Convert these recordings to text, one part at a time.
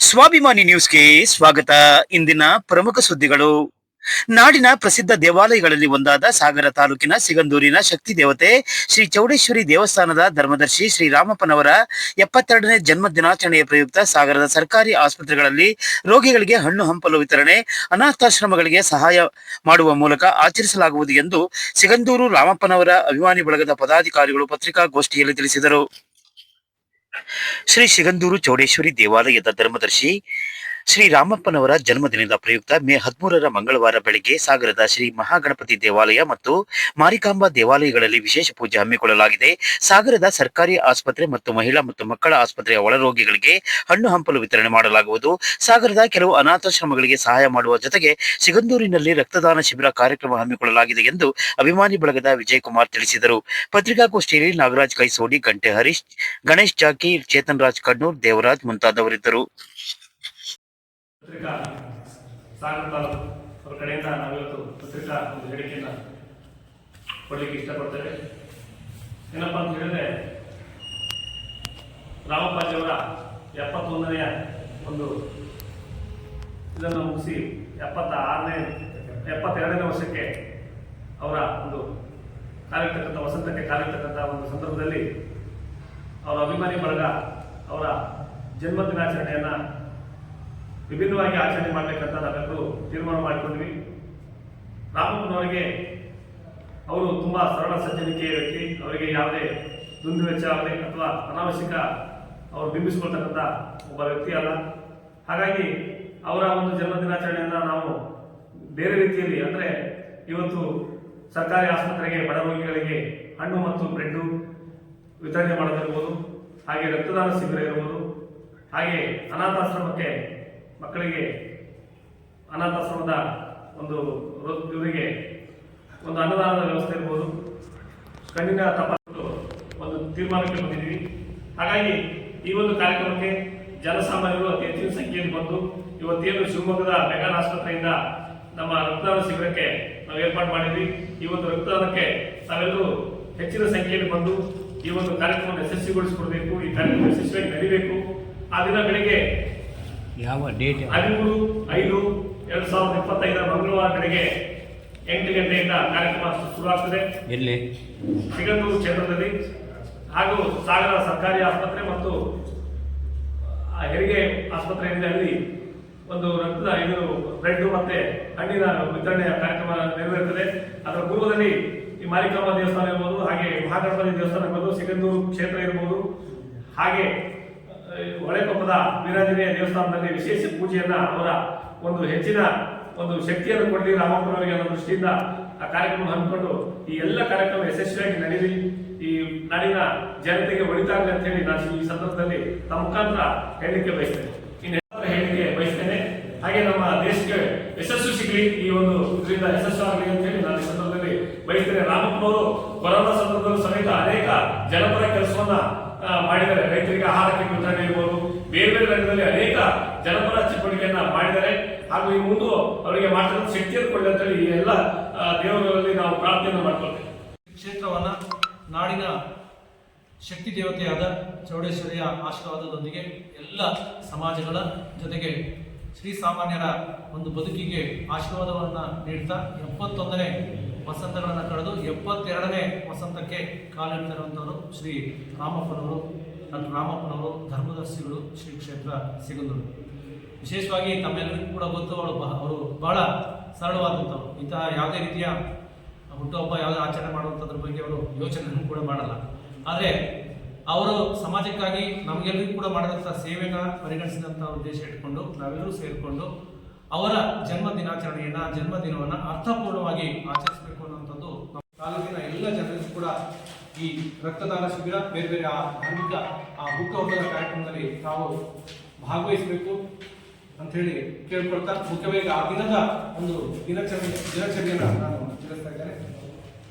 ಸ್ವಾಭಿಮಾನಿ ನ್ಯೂಸ್ಗೆ ಸ್ವಾಗತ. ಇಂದಿನ ಪ್ರಮುಖ ಸುದ್ದಿಗಳು. ನಾಡಿನ ಪ್ರಸಿದ್ಧ ದೇವಾಲಯಗಳಲ್ಲಿ ಒಂದಾದ ಸಾಗರ ತಾಲೂಕಿನ ಸಿಗಂದೂರಿನ ಶಕ್ತಿ ದೇವತೆ ಶ್ರೀ ಚೌಡೇಶ್ವರಿ ದೇವಸ್ಥಾನದ ಧರ್ಮದರ್ಶಿ ಶ್ರೀ ರಾಮಪ್ಪನವರ 72ನೇ ಜನ್ಮ ದಿನಾಚರಣೆಯ ಪ್ರಯುಕ್ತ ಸಾಗರದ ಸರ್ಕಾರಿ ಆಸ್ಪತ್ರೆಗಳಲ್ಲಿ ರೋಗಿಗಳಿಗೆ ಹಣ್ಣು ಹಂಪಲು ವಿತರಣೆ, ಅನಾಥಾಶ್ರಮಗಳಿಗೆ ಸಹಾಯ ಮಾಡುವ ಮೂಲಕ ಆಚರಿಸಲಾಗುವುದು ಎಂದು ಸಿಗಂದೂರು ರಾಮಪ್ಪನವರ ಅಭಿಮಾನಿ ಬಳಗದ ಪದಾಧಿಕಾರಿಗಳು ಪತ್ರಿಕಾಗೋಷ್ಠಿಯಲ್ಲಿ ತಿಳಿಸಿದರು. ಶ್ರೀ ಸಿಗಂದೂರು ಚೌಡೇಶ್ವರಿ ದೇವಾಲಯದ ಧರ್ಮದರ್ಶಿ ಶ್ರೀ ರಾಮಪ್ಪನವರ ಜನ್ಮದಿನದ ಪ್ರಯುಕ್ತ ಮೇ 13ರ ಮಂಗಳವಾರ ಬೆಳಗ್ಗೆ ಸಾಗರದ ಶ್ರೀ ಮಹಾಗಣಪತಿ ದೇವಾಲಯ ಮತ್ತು ಮಾರಿಕಾಂಬಾ ದೇವಾಲಯಗಳಲ್ಲಿ ವಿಶೇಷ ಪೂಜೆ ಹಮ್ಮಿಕೊಳ್ಳಲಾಗಿದೆ. ಸಾಗರದ ಸರ್ಕಾರಿ ಆಸ್ಪತ್ರೆ ಮತ್ತು ಮಹಿಳಾ ಮತ್ತು ಮಕ್ಕಳ ಆಸ್ಪತ್ರೆಯ ಒಳರೋಗಿಗಳಿಗೆ ಹಣ್ಣು ಹಂಪಲು ವಿತರಣೆ ಮಾಡಲಾಗುವುದು. ಸಾಗರದ ಕೆಲವು ಅನಾಥಾಶ್ರಮಗಳಿಗೆ ಸಹಾಯ ಮಾಡುವ ಜೊತೆಗೆ ಸಿಗಂದೂರಿನಲ್ಲಿ ರಕ್ತದಾನ ಶಿಬಿರ ಕಾರ್ಯಕ್ರಮ ಹಮ್ಮಿಕೊಳ್ಳಲಾಗಿದೆ ಎಂದು ಅಭಿಮಾನಿ ಬಳಗದ ವಿಜಯಕುಮಾರ್ ತಿಳಿಸಿದರು. ಪತ್ರಿಕಾಗೋಷ್ಠಿಯಲ್ಲಿ ನಾಗರಾಜ್ ಕೈಸೋಡಿ, ಗಂಟೆ ಹರೀಶ್, ಗಣೇಶ್ ಜಾಕಿ, ಚೇತನ್ ರಾಜ್ ಕಣ್ಣೂರ್, ದೇವರಾಜ್ ಮುಂತಾದವರಿದ್ದರು. ಪತ್ರಿಕಾ ಸಾಗರ ತಾಲೂಕು ಅವರ ಕಡೆಯಿಂದ ನಾವಿವತ್ತು ಪತ್ರಿಕಾ ಒಂದು ಹೇಳಿಕೆಯನ್ನು ಕೊಡಲಿಕ್ಕೆ ಇಷ್ಟಪಡ್ತೇವೆ. ಏನಪ್ಪ ಅಂತ ಹೇಳಿದ್ರೆ, ರಾಮಪ್ಪಾಜಿಯವರ 71ನೇ ಒಂದು ಇದನ್ನು ಮುಗಿಸಿ 72ನೇ ವರ್ಷಕ್ಕೆ ಅವರ ಒಂದು ಕಾಲಿರ್ತಕ್ಕಂಥ ವಸಂತಕ್ಕೆ ಕಾಲಿರ್ತಕ್ಕಂಥ ಒಂದು ಸಂದರ್ಭದಲ್ಲಿ ಅವರ ಅಭಿಮಾನಿ ಬಳಗ ಅವರ ಜನ್ಮ ದಿನಾಚರಣೆಯನ್ನು ವಿಭಿನ್ನವಾಗಿ ಆಚರಣೆ ಮಾಡಬೇಕಂತ ನಾವೆಲ್ಲರೂ ತೀರ್ಮಾನ ಮಾಡಿಕೊಂಡ್ವಿ. ರಾಮಪ್ಪನವರಿಗೆ ಅವರು ತುಂಬ ಸರಳ ಸಜ್ಜನಿಕೆಯ ವ್ಯಕ್ತಿ. ಅವರಿಗೆ ಯಾವುದೇ ದುಂದುವೆಚ್ಚ ಆಗಲಿ ಅಥವಾ ಅನಾವಶ್ಯಕ ಅವರು ಬಿಂಬಿಸಿಕೊಳ್ತಕ್ಕಂಥ ಒಬ್ಬ ವ್ಯಕ್ತಿ ಅಲ್ಲ. ಹಾಗಾಗಿ ಅವರ ಒಂದು ಜನ್ಮದಿನಾಚರಣೆಯನ್ನು ನಾವು ಬೇರೆ ರೀತಿಯಲ್ಲಿ, ಅಂದರೆ ಇವತ್ತು ಸರ್ಕಾರಿ ಆಸ್ಪತ್ರೆಗೆ ಬಡ ರೋಗಿಗಳಿಗೆ ಹಣ್ಣು ಮತ್ತು ಬ್ರೆಡ್ಡು ವಿತರಣೆ ಮಾಡೋದಿರ್ಬೋದು, ಹಾಗೆ ರಕ್ತದಾನ ಶಿಬಿರ ಇರ್ಬೋದು, ಹಾಗೆ ಅನಾಥಾಶ್ರಮಕ್ಕೆ ಮಕ್ಕಳಿಗೆ ಅನಾಥಾಶ್ರಮದ ಒಂದು ಇವರಿಗೆ ಒಂದು ಅನ್ನದಾನದ ವ್ಯವಸ್ಥೆ ಇರ್ಬೋದು, ಕಣ್ಣಿನ ತಪಾಸಣೆ ಒಂದು ತೀರ್ಮಾನಕ್ಕೆ ಬಂದಿದ್ದೀವಿ. ಹಾಗಾಗಿ ಈ ಒಂದು ಕಾರ್ಯಕ್ರಮಕ್ಕೆ ಜನಸಾಮಾನ್ಯರು ಅತಿ ಹೆಚ್ಚಿನ ಸಂಖ್ಯೆಯಲ್ಲಿ ಬಂದು ಇವತ್ತೇನು ಶಿವಮೊಗ್ಗದ ಮೆಗಾನ್ ಆಸ್ಪತ್ರೆಯಿಂದ ನಮ್ಮ ರಕ್ತದಾನ ಶಿಬಿರಕ್ಕೆ ನಾವು ಏರ್ಪಾಡು ಮಾಡಿದ್ವಿ. ಈ ಒಂದು ರಕ್ತದಾನಕ್ಕೆ ತಾವೆಲ್ಲರೂ ಹೆಚ್ಚಿನ ಸಂಖ್ಯೆಯಲ್ಲಿ ಬಂದು ಈ ಒಂದು ಕಾರ್ಯಕ್ರಮವನ್ನು ಯಶಸ್ವಿಗೊಳಿಸಿಕೊಡ್ಬೇಕು. ಈ ಕಾರ್ಯಕ್ರಮ ಯಶಸ್ವಿಯಾಗಿ ನಡೀಬೇಕು. ಆ ದಿನ ಬೆಳಗ್ಗೆ ಯಾವ ಡೇಟ್? 13/5/2025 ಮಂಗಳವಾರ ಬೆಳಗ್ಗೆ 8 ಗಂಟೆಯಿಂದ ಕಾರ್ಯಕ್ರಮ ಶುರುವಾಗ್ತದೆ. ಎಲ್ಲಿ? ಸಿಗಂದೂರು ಕ್ಷೇತ್ರದಲ್ಲಿ ಹಾಗೂ ಸಾಗರ ಸರ್ಕಾರಿ ಆಸ್ಪತ್ರೆ ಮತ್ತು ಹೆರಿಗೆ ಆಸ್ಪತ್ರೆಯಿಂದ ಅಲ್ಲಿ ಒಂದು ರಕ್ತದ ಬ್ರೆಡ್ ಮತ್ತೆ ಹಣ್ಣಿನ ವಿತರಣೆಯ ಕಾರ್ಯಕ್ರಮ ನೆರವೇರುತ್ತದೆ. ಅದರ ಪೂರ್ವದಲ್ಲಿ ಈ ಮಾರಿಕಾಂಬಾ ದೇವಸ್ಥಾನ ಇರ್ಬೋದು, ಹಾಗೆ ಮಹಾಗಣಪತಿ ದೇವಸ್ಥಾನ ಇರ್ಬೋದು, ಸಿಗಂದೂರು ಕ್ಷೇತ್ರ ಇರ್ಬೋದು, ಹಾಗೆ ಹೊಳೆಕೊಪ್ಪದ ವೀರಾಂಜನೇಯ ದೇವಸ್ಥಾನದಲ್ಲಿ ವಿಶೇಷ ಪೂಜೆಯನ್ನ ಅವರ ಒಂದು ಹೆಚ್ಚಿನ ಒಂದು ಶಕ್ತಿಯನ್ನು ಕೊಡಲಿ ರಾಮಪ್ಪನವರಿಗೆ ಅನ್ನೋ ದೃಷ್ಟಿಯಿಂದ ಆ ಕಾರ್ಯಕ್ರಮ ಹಮ್ಮಿಕೊಂಡು ಈ ಎಲ್ಲ ಕಾರ್ಯಕ್ರಮ ಯಶಸ್ವಿಯಾಗಿ ನಡೆಯಲಿ, ಈ ನಾಡಿನ ಜನತೆಗೆ ಒಳಿತಾಗಲಿ ಅಂತ ಹೇಳಿ ನಾನು ಈ ಸಂದರ್ಭದಲ್ಲಿ ತಮ್ಮ ಮುಖಾಂತರ ಹೇಳಲಿಕ್ಕೆ ಬಯಸ್ತೇನೆ. ಹಾಗೆ ನಮ್ಮ ದೇಶಕ್ಕೆ ಯಶಸ್ಸು ಸಿಗಲಿ, ಈ ಒಂದು ಇದರಿಂದ ಯಶಸ್ಸಾಗಲಿ ಅಂತ ಹೇಳಿ ನಾನು ಈ ಸಂದರ್ಭದಲ್ಲಿ ಬಯಸ್ತೇನೆ. ರಾಮಪ್ಪನವರು ಕೊರೋನಾ ಸಂದರ್ಭದಲ್ಲೂ ಸಮೇತ ಅನೇಕ ಜನಪರ ಕೆಲಸವನ್ನ ಮಾಡಿದ್ದಾರೆ. ರೈತರಿಗೆ ಆಹಾರ ಕಿಟ್ ವಿತರಣೆ ಇರ್ಬೋದು, ಬೇರೆ ಬೇರೆ ರಂಗದಲ್ಲಿ ಅನೇಕ ಜನಪರ ಚಟುವಟಿಕೆಯನ್ನ ಮಾಡಿದ್ದಾರೆ. ಹಾಗೂ ಈ ಮುಂದೆ ಅವರಿಗೆ ಮಾತನಾಡ ಶಕ್ತಿಯನ್ನು ಕೊಡಲಿ ಅಂತ ಹೇಳಿ ಈ ಎಲ್ಲ ದೇವರಲ್ಲಿ ನಾವು ಪ್ರಾರ್ಥನೆಯನ್ನು ಮಾಡ್ಕೊಳ್ತೇವೆ. ಕ್ಷೇತ್ರವನ್ನ ನಾಡಿನ ಶಕ್ತಿ ದೇವತೆಯಾದ ಚೌಡೇಶ್ವರಿಯ ಆಶೀರ್ವಾದದೊಂದಿಗೆ ಎಲ್ಲ ಸಮಾಜಗಳ ಜೊತೆಗೆ ಶ್ರೀಸಾಮಾನ್ಯರ ಒಂದು ಬದುಕಿಗೆ ಆಶೀರ್ವಾದವನ್ನು ನೀಡ್ತಾ 71ನೇ ವಸಂತಗಳನ್ನು ಕಳೆದು 72ನೇ ವಸಂತಕ್ಕೆ ಕಾಲಿಡ್ತಿರುವಂಥವರು ಶ್ರೀ ರಾಮಪ್ಪನವರು, ಡಾಕ್ಟರ್ ರಾಮಪ್ಪನವರು, ಧರ್ಮದರ್ಶಿಗಳು, ಶ್ರೀ ಕ್ಷೇತ್ರ ಸಿಗಂದೂರು. ವಿಶೇಷವಾಗಿ ತಮ್ಮೆಲ್ಲರಿಗೂ ಕೂಡ ಗೊತ್ತು, ಅವರು ಬಹಳ ಸರಳವಾದಂಥವ್ರು. ಇಂತಹ ಯಾವುದೇ ರೀತಿಯ ಹುಟ್ಟುಹಬ್ಬ ಯಾವುದೇ ಆಚರಣೆ ಮಾಡುವಂಥದ್ರ ಬಗ್ಗೆ ಅವರು ಯೋಚನೆಯನ್ನು ಕೂಡ ಮಾಡಲ್ಲ. ಆದರೆ ಅವರು ಸಮಾಜಕ್ಕಾಗಿ ನಮಗೆಲ್ಲರಿಗೂ ಕೂಡ ಮಾಡಿದಂಥ ಸೇವೆನ ಪರಿಗಣಿಸಿದಂಥ ಉದ್ದೇಶ ಇಟ್ಕೊಂಡು ನಾವೆಲ್ಲರೂ ಸೇರಿಕೊಂಡು ಅವರ ಜನ್ಮದಿನವನ್ನು ಅರ್ಥಪೂರ್ಣವಾಗಿ ಆಚರಿಸಬೇಕು ಅನ್ನುವಂಥದ್ದು ತಾಲೂಕಿನ ಎಲ್ಲ ಜನರಿಗೂ ಕೂಡ ಈ ರಕ್ತದಾನ ಶಿಬಿರ, ಬೇರೆ ಬೇರೆ ಧಾರ್ಮಿಕ ಹುಟ್ಟುಹಬ್ಬದ ಕಾರ್ಯಕ್ರಮದಲ್ಲಿ ತಾವು ಭಾಗವಹಿಸಬೇಕು ಅಂಥೇಳಿ ಕೇಳ್ಕೊಳ್ತಾ, ಮುಖ್ಯವಾಗಿ ಆ ದಿನದ ಒಂದು ದಿನಚರಿಯನ್ನು ನಾನು ತಿಳಿಸ್ತಾ ಇದ್ದೇನೆ.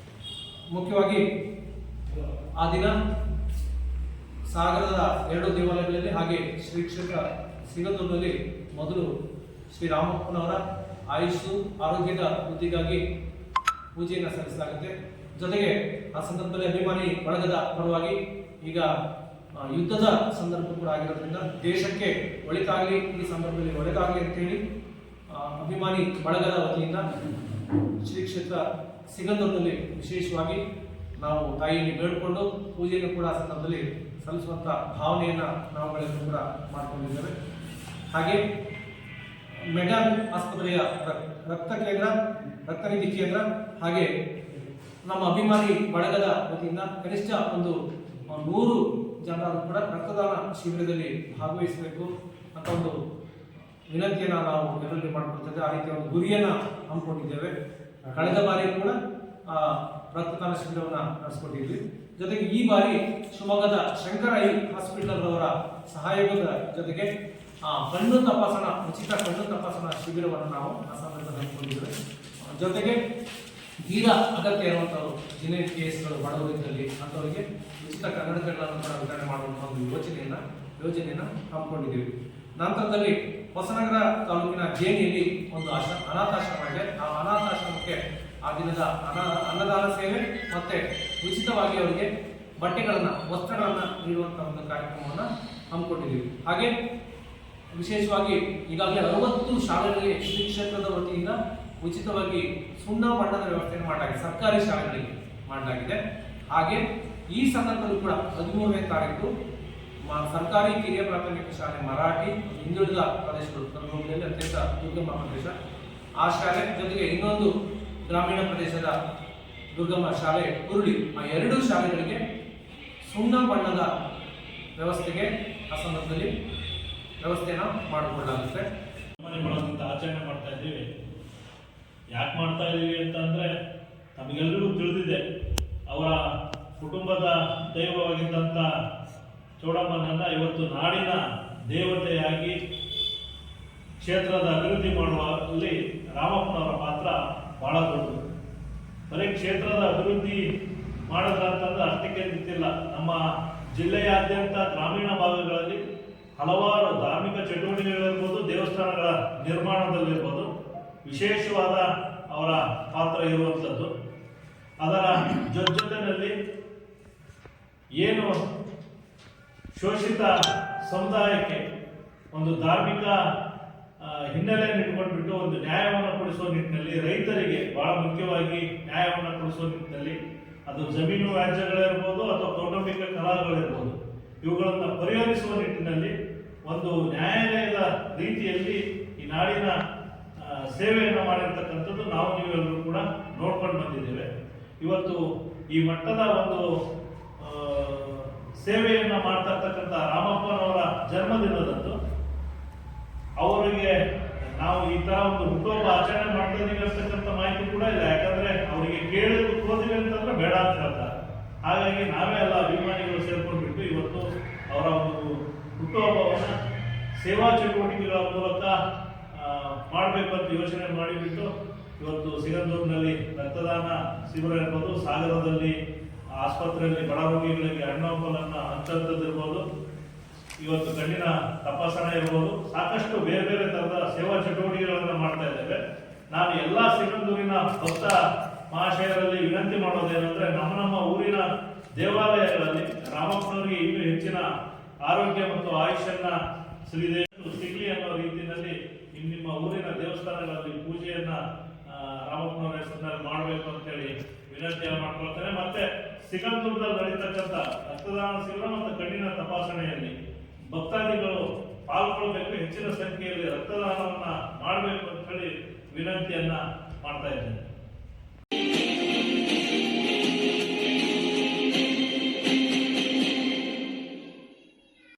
ಮುಖ್ಯವಾಗಿ ಆ ದಿನ ಸಾಗರದ 2 ದೇವಾಲಯಗಳಲ್ಲಿ ಹಾಗೆ ಶ್ರೀ ಕ್ಷೇತ್ರ ಸಿಗಂದೂರಿನಲ್ಲಿ ಮೊದಲು ಶ್ರೀ ರಾಮಪ್ಪನವರ ಆಯುಷು ಆರೋಗ್ಯದ ವೃದ್ಧಿಗಾಗಿ ಪೂಜೆಯನ್ನು ಸಲ್ಲಿಸಲಾಗುತ್ತೆ. ಜೊತೆಗೆ ಆ ಸಂದರ್ಭದಲ್ಲಿ ಅಭಿಮಾನಿ ಬಳಗದ ಪರವಾಗಿ ಈಗ ಯುದ್ಧದ ಸಂದರ್ಭ ಕೂಡ ಆಗಿರೋದ್ರಿಂದ ದೇಶಕ್ಕೆ ಒಳಿತಾಗಲಿ, ಈ ಸಂದರ್ಭದಲ್ಲಿ ಒಳಿತಾಗಲಿ ಅಂತೇಳಿ ಅಭಿಮಾನಿ ಬಳಗದ ವತಿಯಿಂದ ಶ್ರೀ ಕ್ಷೇತ್ರ ಸಿಗಂದೂರಿನಲ್ಲಿ ವಿಶೇಷವಾಗಿ ನಾವು ತಾಯಿಯಲ್ಲಿ ಬೇಡಿಕೊಂಡು ಪೂಜೆಯನ್ನು ಕೂಡ ಆ ಸಂದರ್ಭದಲ್ಲಿ ಸಲ್ಲಿಸುವಂಥ ಭಾವನೆಯನ್ನು ನಾವುಗಳೆಲ್ಲರೂ ಕೂಡ ಮಾಡಿಕೊಂಡಿದ್ದೇವೆ. ಹಾಗೆ ಮೆಡಲ್ ಆಸ್ಪತ್ರೆಯ ರಕ್ತ ಕೇಂದ್ರ, ರಕ್ತನಿಧಿ ಕೇಂದ್ರ ಹಾಗೆ ನಮ್ಮ ಅಭಿಮಾನಿ ಬಳಗದ ವತಿಯಿಂದ ಕನಿಷ್ಠ ಒಂದು 100 ಜನರು ಕೂಡ ರಕ್ತದಾನ ಶಿಬಿರದಲ್ಲಿ ಭಾಗವಹಿಸಬೇಕು ಅಂತ ಒಂದು ವಿನಂತಿಯನ್ನು ನಾವು ಎಲ್ಲರಲ್ಲಿ ಮಾಡಿಕೊಡ್ತೇವೆ. ಆ ರೀತಿಯ ಒಂದು ಗುರಿಯನ್ನು ಹಮ್ಮಿಕೊಂಡಿದ್ದೇವೆ. ಕಳೆದ ಬಾರಿ ಕೂಡ ರಕ್ತದಾನ ಶಿಬಿರವನ್ನು ನಡೆಸಿಕೊಂಡಿದ್ವಿ. ಜೊತೆಗೆ ಈ ಬಾರಿ ಶಿವಮೊಗ್ಗದ ಶಂಕರ ಐ ಹಾಸ್ಪಿಟಲ್ ಅವರ ಸಹಯೋಗದ ಜೊತೆಗೆ ಕಣ್ಣು ತಪಾಸಣಾ ಉಚಿತ ಕಣ್ಣು ತಪಾಸಣಾ ಶಿಬಿರವನ್ನು ನಾವು ಆ ಸಂದರ್ಭದಲ್ಲಿ ಹಮ್ಮಿಕೊಂಡಿದ್ದೇವೆ. ಜೊತೆಗೆ ತೀರಾ ಅಗತ್ಯ ಇರುವಂಥವ್ರು ಜಿನೇಟ್ ಕೇಸ್ಗಳು ಬಡವರಿದ್ದಲ್ಲಿ ಅಂಥವರಿಗೆ ಉಚಿತ ಕನ್ನಡಕಗಳನ್ನು ಕೂಡ ವಿತರಣೆ ಮಾಡುವಂಥ ಒಂದು ಯೋಜನೆಯನ್ನು ಹಮ್ಮಿಕೊಂಡಿದ್ದೀವಿ. ನಂತರದಲ್ಲಿ ಹೊಸನಗರ ತಾಲೂಕಿನ ಜೇನಿಯಲ್ಲಿ ಒಂದು ಅನಾಥಾಶ್ರಮ ಇದೆ. ಆ ಅನಾಥಾಶ್ರಮಕ್ಕೆ ಆ ದಿನದ ಅನ್ನದಾನ ಸೇವೆ ಮತ್ತೆ ಉಚಿತವಾಗಿ ಅವರಿಗೆ ಬಟ್ಟೆಗಳನ್ನು, ವಸ್ತ್ರಗಳನ್ನು ನೀಡುವಂಥ ಒಂದು ಕಾರ್ಯಕ್ರಮವನ್ನು ಹಮ್ಮಿಕೊಂಡಿದ್ದೀವಿ. ಹಾಗೆ ವಿಶೇಷವಾಗಿ ಈಗಾಗಲೇ 60 ಶಾಲೆಗಳಿಗೆ ಶ್ರೀ ಕ್ಷೇತ್ರದ ವತಿಯಿಂದ ಉಚಿತವಾಗಿ ಸುಣ್ಣ ಬಣ್ಣದ ವ್ಯವಸ್ಥೆಯನ್ನು ಮಾಡಲಾಗಿದೆ, ಸರ್ಕಾರಿ ಶಾಲೆಗಳಿಗೆ ಮಾಡಲಾಗಿದೆ. ಹಾಗೆ ಈ ಸಂದರ್ಭದಲ್ಲೂ ಕೂಡ 13ನೇ ತಾರೀಕು ಸರ್ಕಾರಿ ಕಿರಿಯ ಪ್ರಾಥಮಿಕ ಶಾಲೆ ಮರಾಠಿ, ಹಿಂದುಳಿದ ಪ್ರದೇಶಗಳು ಕರ್ನಾಟಕದಲ್ಲಿ ಅತ್ಯಂತ ದುರ್ಗಮ ಪ್ರದೇಶ, ಆ ಶಾಲೆ ಜೊತೆಗೆ ಇನ್ನೊಂದು ಗ್ರಾಮೀಣ ಪ್ರದೇಶದ ದುರ್ಗಮ ಶಾಲೆ ಕುರುಳಿ, ಆ 2 ಶಾಲೆಗಳಿಗೆ ಸುಣ್ಣ ಬಣ್ಣದ ವ್ಯವಸ್ಥೆಗೆ ಆ ಸಂದರ್ಭದಲ್ಲಿ ವ್ಯವಸ್ಥೆಯನ್ನು ಮಾಡಿಕೊಳ್ಳಲಾಗುತ್ತೆ. ಆಚರಣೆ ಮಾಡ್ತಾ ಇದ್ದೀವಿ. ಯಾಕೆ ಮಾಡ್ತಾ ಇದ್ದೀವಿ ಅಂತಂದರೆ ನಮಗೆಲ್ಲರಿಗೂ ತಿಳಿದಿದೆ, ಅವರ ಕುಟುಂಬದ ದೈವವಾಗಿದ್ದಂಥ ಚೌಡಮ್ಮನನ್ನ ಇವತ್ತು ನಾಡಿನ ದೇವತೆಯಾಗಿ ಕ್ಷೇತ್ರದ ಅಭಿವೃದ್ಧಿ ಮಾಡುವಲ್ಲಿ ರಾಮಪ್ಪನವರ ಪಾತ್ರ ಬಹಳ ದೊಡ್ಡದು. ಬರೀ ಕ್ಷೇತ್ರದ ಅಭಿವೃದ್ಧಿ ಮಾಡಿದ್ರ ಅಂತಂದ್ರೆ ಅಷ್ಟಕ್ಕೆ ನಿಂತಿಲ್ಲ. ನಮ್ಮ ಜಿಲ್ಲೆಯಾದ್ಯಂತ ಗ್ರಾಮೀಣ ಭಾಗಗಳಲ್ಲಿ ಹಲವಾರು ಧಾರ್ಮಿಕ ಚಟುವಟಿಕೆಗಳಿರ್ಬೋದು, ದೇವಸ್ಥಾನಗಳ ನಿರ್ಮಾಣದಲ್ಲಿರ್ಬೋದು ವಿಶೇಷವಾದ ಅವರ ಪಾತ್ರ ಇರುವಂಥದ್ದು. ಅದರ ಜೊತೆಯಲ್ಲಿ ಏನು ಶೋಷಿತ ಸಮುದಾಯಕ್ಕೆ ಒಂದು ಧಾರ್ಮಿಕ ಹಿನ್ನೆಲೆಯನ್ನು ಇಟ್ಕೊಂಡ್ಬಿಟ್ಟು ಒಂದು ನ್ಯಾಯವನ್ನು ಕೊಡಿಸುವ ನಿಟ್ಟಿನಲ್ಲಿ, ರೈತರಿಗೆ ಬಹಳ ಮುಖ್ಯವಾಗಿ ನ್ಯಾಯವನ್ನು ಕೊಡಿಸುವ ನಿಟ್ಟಿನಲ್ಲಿ, ಅದು ಜಮೀನು ವ್ಯಾಜ್ಯಗಳಿರ್ಬೋದು ಅಥವಾ ಕೌಟುಂಬಿಕ ಕಲಹಗಳಿರ್ಬೋದು, ಇವುಗಳನ್ನು ಪರಿಹರಿಸುವ ನಿಟ್ಟಿನಲ್ಲಿ ಒಂದು ನ್ಯಾಯಾಲಯದ ರೀತಿಯಲ್ಲಿ ಈ ನಾಡಿನ ಸೇವೆಯನ್ನು ಮಾಡಿರ್ತಕ್ಕಂಥದ್ದು ನಾವು ನೀವೆಲ್ಲರೂ ಕೂಡ ನೋಡ್ಕೊಂಡು ಬಂದಿದ್ದೇವೆ. ಇವತ್ತು ಈ ಮಟ್ಟದ ಒಂದು ಸೇವೆಯನ್ನು ಮಾಡ್ತಾ ಇರ್ತಕ್ಕಂಥ ರಾಮಪ್ಪನವರ ಜನ್ಮದಿನದಂದು ಅವರಿಗೆ ನಾವು ಈ ತರ ಒಂದು ಹುಟ್ಟುಹಬ್ಬ ಆಚರಣೆ ಮಾಡ್ತಾ ಇದೀವಿ ಅಂತಕ್ಕಂಥ ಮಾಹಿತಿ ಕೂಡ ಇಲ್ಲ. ಯಾಕಂದ್ರೆ ಅವರಿಗೆ ಕೇಳಿದ್ರು ಕೂದಿವಿ ಅಂತಂದ್ರೆ ಬೇಡ ಅಂತ ಹೇಳ್ತಾರೆ. ಹಾಗಾಗಿ ನಾವೇ ಎಲ್ಲ ಅಭಿಮಾನಿಗಳು ಸೇರ್ಕೊಂಡ್ಬಿಟ್ಟು ಇವತ್ತು ಅವರ ಒಂದು ಹುಟ್ಟುಹಬ್ಬವನ್ನ ಸೇವಾ ಚಟುವಟಿಕೆಗಳ ಮೂಲಕ ಮಾಡಬೇಕು ಅಂತ ಯೋಚನೆ ಮಾಡಿಬಿಟ್ಟು ಇವತ್ತು ಸಿಗಂದೂರಿನಲ್ಲಿ ರಕ್ತದಾನ ಶಿಬಿರ ಇರ್ಬೋದು, ಸಾಗರದಲ್ಲಿ ಆಸ್ಪತ್ರೆಯಲ್ಲಿ ಬಡ ರೋಗಿಗಳಿಗೆ ಹಣ್ಣು ಹಂಚಂತದ್ದಿರ್ಬೋದು, ಇವತ್ತು ಕಣ್ಣಿನ ತಪಾಸಣೆ ಇರ್ಬೋದು, ಸಾಕಷ್ಟು ಬೇರೆ ಬೇರೆ ತರದ ಸೇವಾ ಚಟುವಟಿಕೆಗಳನ್ನು ಮಾಡ್ತಾ ಇದ್ದೇವೆ. ನಾನು ಎಲ್ಲ ಸಿಗಂದೂರಿನ ಭಕ್ತ ಮಹಾಶಯರಲ್ಲಿ ವಿನಂತಿ ಮಾಡೋದೇನೆಂದ್ರೆ, ನಮ್ಮ ಊರಿನ ದೇವಾಲಯಗಳಲ್ಲಿ ರಾಮಪ್ಪನವರಿಗೆ ಇನ್ನೂ ಹೆಚ್ಚಿನ ಆರೋಗ್ಯ ಮತ್ತು ಆಯುಷನ್ನ ಸಿಗಲಿ ಅನ್ನೋ ರೀತಿಯಲ್ಲಿ ನಿಮ್ಮ ಊರಿನ ದೇವಸ್ಥಾನಗಳಲ್ಲಿ ಪೂಜೆಯನ್ನ ರಾಮಪ್ಪನವರ ಹೆಸರಿನಲ್ಲಿ ಮಾಡಬೇಕು ಅಂತೇಳಿ ವಿನಂತಿಯನ್ನು ಮಾಡ್ಕೊಳ್ತೇನೆ. ಮತ್ತೆ ಸಿಗಂದೂರದಲ್ಲಿ ನಡೀತಕ್ಕಂಥ ರಕ್ತದಾನ ಶಿಬಿರ ಮತ್ತು ಕಣ್ಣಿನ ತಪಾಸಣೆಯಲ್ಲಿ ಭಕ್ತಾದಿಗಳು ಪಾಲ್ಗೊಳ್ಬೇಕು, ಹೆಚ್ಚಿನ ಸಂಖ್ಯೆಯಲ್ಲಿ ರಕ್ತದಾನವನ್ನ ಮಾಡಬೇಕು ಅಂತ ಹೇಳಿ ವಿನಂತಿಯನ್ನ ಮಾಡ್ತಾ ಇದ್ದೇನೆ.